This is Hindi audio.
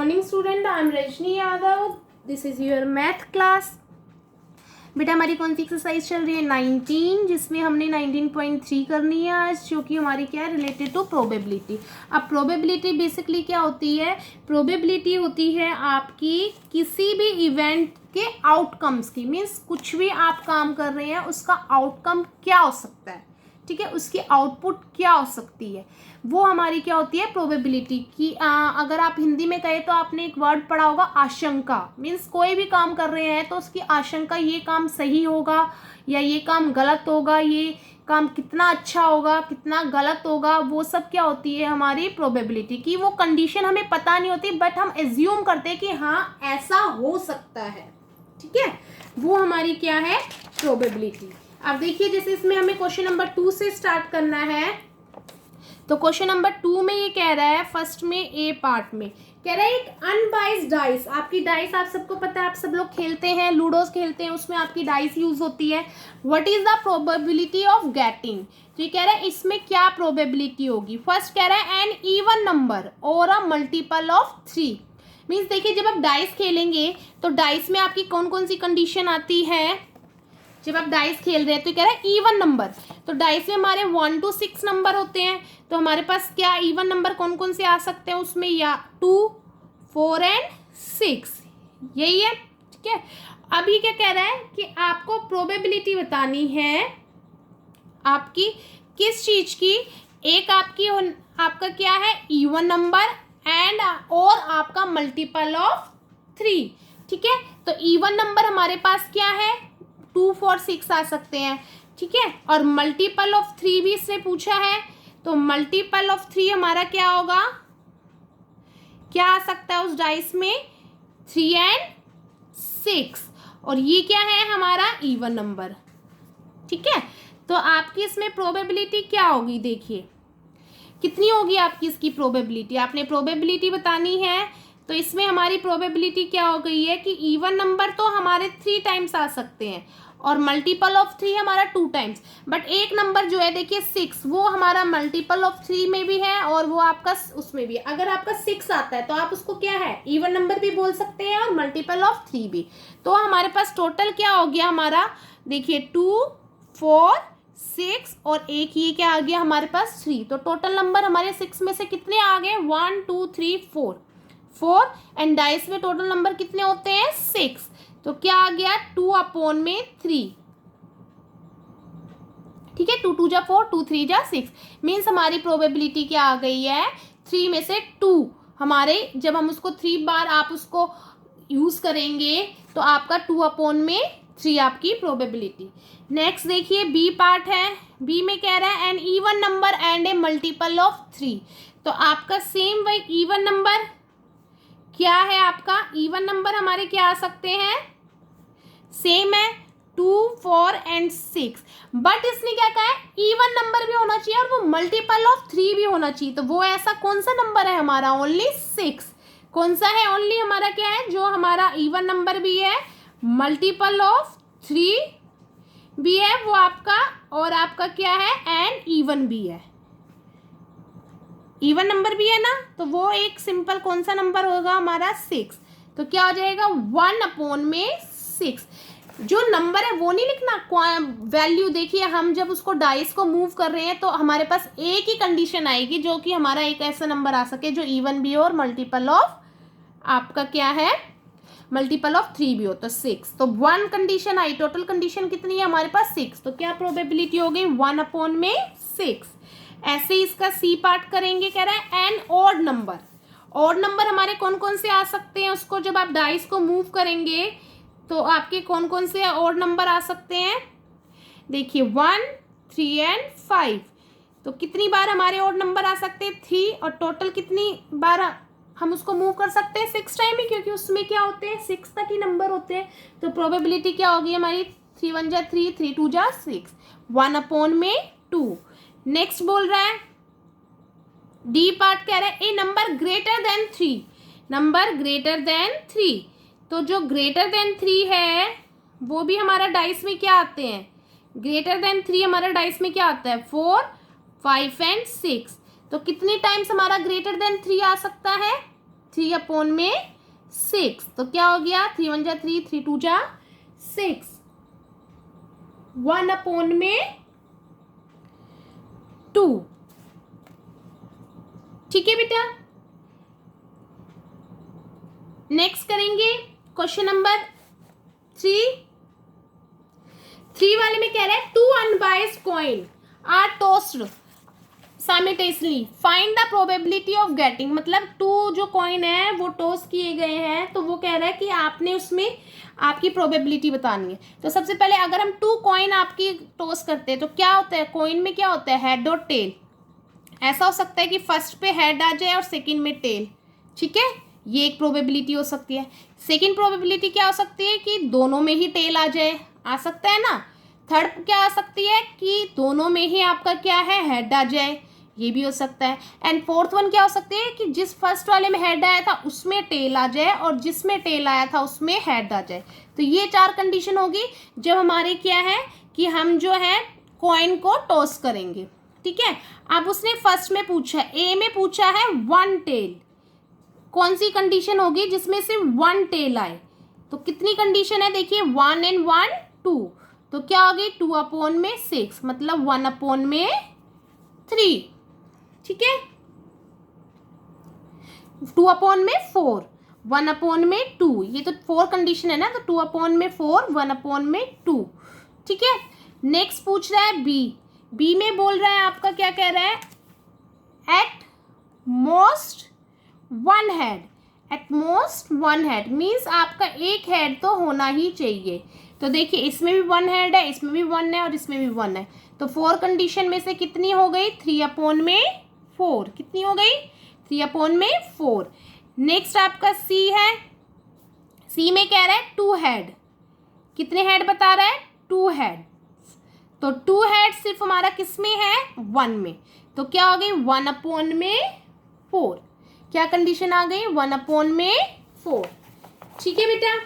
Morning student, I am Rajni Yadav. This is your math class. बेटा हमारी कौन सी एक्सरसाइज चल रही है? 19, जिसमें हमने 19.3 करनी है आज, जो कि हमारी क्या है, रिलेटेड टू प्रोबेबिलिटी। अब प्रोबेबिलिटी बेसिकली क्या होती है? प्रोबेबिलिटी होती है आपकी किसी भी इवेंट के आउटकम्स की। मीन्स कुछ भी आप काम कर रहे हैं उसका आउटकम क्या हो सकता है, ठीक है, उसकी आउटपुट क्या हो सकती है, वो हमारी क्या होती है, प्रोबेबिलिटी की। अगर आप हिंदी में कहें तो आपने एक वर्ड पढ़ा होगा, आशंका। मीन्स कोई भी काम कर रहे हैं तो उसकी आशंका, ये काम सही होगा या ये काम गलत होगा, ये काम कितना अच्छा होगा कितना गलत होगा, वो सब क्या होती है, हमारी प्रोबेबिलिटी की। वो कंडीशन हमें पता नहीं होती बट हम एज्यूम करते हैं कि हाँ ऐसा हो सकता है, ठीक है, वो हमारी क्या है, प्रोबेबिलिटी। अब देखिए जैसे इसमें हमें क्वेश्चन नंबर 2 से स्टार्ट करना है। तो क्वेश्चन नंबर 2 में ये कह रहा है, फर्स्ट में ए पार्ट में कह रहा है एक अनबाइस्ड डाइस। आपकी डाइस आप सबको पता है, आप सब लोग खेलते हैं, लूडोस खेलते हैं, उसमें आपकी डाइस यूज होती है। What is the probability of getting? तो ये कह रहा है इसमें क्या प्रोबेबिलिटी होगी। फर्स्ट कह रहा है एन इवन नंबर और अ मल्टीपल ऑफ 3। मीन्स देखिए जब आप डाइस खेलेंगे तो डाइस में आपकी कौन कौन सी कंडीशन आती है। जब आप डाइस खेल रहे हैं तो कह रहा है इवन नंबर, तो डाइस में हमारे 1 to 6 नंबर होते हैं। तो हमारे पास क्या इवन नंबर कौन कौन से आ सकते हैं उसमें, या 2, 4 एंड 6, यही है, ठीक है। अब ये क्या कह रहा है कि आपको प्रोबेबिलिटी बतानी है आपकी किस चीज की। एक आपकी आपका क्या है, इवन नंबर एंड और आपका मल्टीपल ऑफ 3, ठीक है। तो इवन नंबर हमारे पास क्या है, 2, 4, 6 आ सकते हैं, ठीक है। और मल्टीपल ऑफ 3 भी इसने पूछा है, तो मल्टीपल ऑफ 3 हमारा क्या होगा, क्या आ सकता है उस डाइस में, 3 एंड 6। और ये क्या है हमारा इवन नंबर, ठीक है। तो आपकी इसमें प्रोबेबिलिटी क्या होगी, देखिए कितनी होगी आपकी इसकी प्रोबेबिलिटी। आपने प्रोबेबिलिटी बतानी है तो इसमें हमारी प्रोबेबिलिटी क्या हो गई है कि इवन नंबर तो हमारे 3 टाइम्स आ सकते हैं और मल्टीपल ऑफ 3 हमारा 2 टाइम्स। बट एक नंबर जो है देखिए 6, वो हमारा मल्टीपल ऑफ 3 में भी है और वो आपका उसमें भी है। अगर आपका 6 आता है तो आप उसको क्या है, इवन नंबर भी बोल सकते हैं और मल्टीपल ऑफ 3 भी। तो हमारे पास टोटल क्या हो गया हमारा, देखिए 2, 4, 6 और एक ये क्या आ गया हमारे पास 3। तो टोटल नंबर हमारे 6 में से कितने आ गए, 1, 2, 3, 4 एंड डाइस में टोटल नंबर कितने होते हैं, 6। तो क्या आ गया, 2/3, ठीक है। 2 2 जा 4, 2 3 जा 6। मीन्स हमारी प्रोबेबिलिटी क्या आ गई है, 3 में से 2 हमारे, जब हम उसको 3 बार आप उसको यूज करेंगे तो आपका 2/3 आपकी प्रोबेबिलिटी। नेक्स्ट देखिए बी पार्ट है। बी में कह रहा है an even number and a multiple of 3। तो आपका सेम वही इवन नंबर क्या है, आपका इवन नंबर हमारे क्या आ सकते हैं, सेम है 2, 4 एंड 6। बट इसने क्या कहा है, इवन नंबर भी होना चाहिए और वो मल्टीपल ऑफ 3 भी होना चाहिए। तो वो ऐसा कौन सा नंबर है हमारा, ओनली 6। कौन सा है, ओनली हमारा क्या है, जो हमारा इवन नंबर भी है, मल्टीपल ऑफ 3 भी है वो आपका, और आपका क्या है, एंड इवन भी है, इवन नंबर भी है ना। तो वो एक सिंपल कौन सा नंबर होगा हमारा, 6। तो क्या हो जाएगा, 1/6। जो नंबर है वो नहीं लिखना, वैल्यू। देखिए हम जब उसको डाइस को मूव कर रहे हैं तो हमारे पास एक ही कंडीशन आएगी जो कि हमारा एक ऐसा नंबर आ सके जो इवन भी हो और मल्टीपल ऑफ आपका क्या है, मल्टीपल ऑफ 3 भी हो, तो 6। तो 1 कंडीशन आई, टोटल कंडीशन कितनी है हमारे पास, 6। तो क्या प्रोबेबिलिटी हो गई, 1/6। ऐसे ही इसका सी पार्ट करेंगे, कह रहा है an odd number. Odd number हमारे कौन कौन से आ सकते हैं, उसको जब आप डाइस को मूव करेंगे तो आपके कौन कौन से ऑड नंबर आ सकते हैं, देखिए 1, 3 एंड 5। तो कितनी बार हमारे ऑड नंबर आ सकते हैं, 3, और टोटल कितनी बार हम उसको मूव कर सकते हैं, 6 टाइम ही, क्योंकि उसमें क्या होते हैं, 6 तक ही नंबर होते हैं। तो प्रोबेबिलिटी क्या होगी हमारी, 3 1 जा 3, 3 2 जा 6, 1/2। नेक्स्ट बोल रहा है डी पार्ट, कह रहा है a number greater than 3, number greater than 3। तो जो ग्रेटर देन 3 है वो भी हमारा डाइस में क्या आते हैं, ग्रेटर देन 3 हमारा डाइस में क्या आता है, 4, 5 एंड 6। तो कितनी टाइम्स हमारा ग्रेटर देन 3 आ सकता है, 3 अपॉन में 6, तो क्या हो गया 3 1 जा 3, 3 2 जा 6, 1 अपॉन में 2। ठीक है बेटा, नेक्स्ट करेंगे क्वेश्चन नंबर 3 वाले में कह रहा है 2 unbiased coin are tossed simultaneously, find the probability of getting. मतलब 2 जो कॉइन है वो टॉस किए गए हैं, तो वो कह रहा है कि आपने उसमें आपकी प्रोबेबिलिटी बतानी है। तो सबसे पहले अगर हम 2 कॉइन आपकी टॉस करते हैं तो क्या होता है, कॉइन में क्या होता है, हेड और टेल। ऐसा हो सकता है कि फर्स्ट पे हेड आ जाए और सेकंड में टेल। ठीक है, ये एक प्रोबेबिलिटी हो सकती है। सेकंड प्रोबेबिलिटी क्या हो सकती है कि दोनों में ही टेल आ जाए, आ सकता है ना। थर्ड क्या आ सकती है कि दोनों में ही आपका क्या है, हेड आ जाए, ये भी हो सकता है। एंड फोर्थ वन क्या हो सकती है कि जिस फर्स्ट वाले में हेड आया था उसमें टेल आ जाए और जिसमें टेल आया था उसमें हेड आ जाए। तो ये 4 कंडीशन होगी जब हमारे क्या है कि हम जो है कॉइन को टॉस करेंगे। ठीक है, अब उसने फर्स्ट में पूछा, ए में पूछा है 1 टेल, कौन सी कंडीशन होगी जिसमें से 1 टेल आए। तो कितनी कंडीशन है देखिए, 1 and 1 2, तो क्या हो गई 2 अपॉन में 6, मतलब 1 अपॉन में 3। ठीक है, 2 अपॉन में 4, 1 अपॉन में 2, ये तो 4 कंडीशन है ना, तो 2 अपॉन में 4, 1 अपॉन में 2। ठीक है, नेक्स्ट पूछ रहा है बी में बोल रहा है आपका क्या कह रहा है, at most 1 head, at most 1 head means आपका एक हेड तो होना ही चाहिए। तो देखिए इसमें भी 1 हेड है, इसमें भी 1 है और इसमें भी 1 है, तो 4 कंडीशन में से कितनी हो गई, 3 अपॉन में 4, कितनी हो गई 3 अपॉन में 4। नेक्स्ट आपका सी है, सी में कह रहा है 2 हेड, कितने हेड बता रहा है, 2 हेड, तो 2 हेड सिर्फ हमारा किस में है, 1 में, तो क्या हो गई 1 अपॉन में 4, क्या कंडीशन आ गई 1 अपॉन में 4। ठीक है बेटा,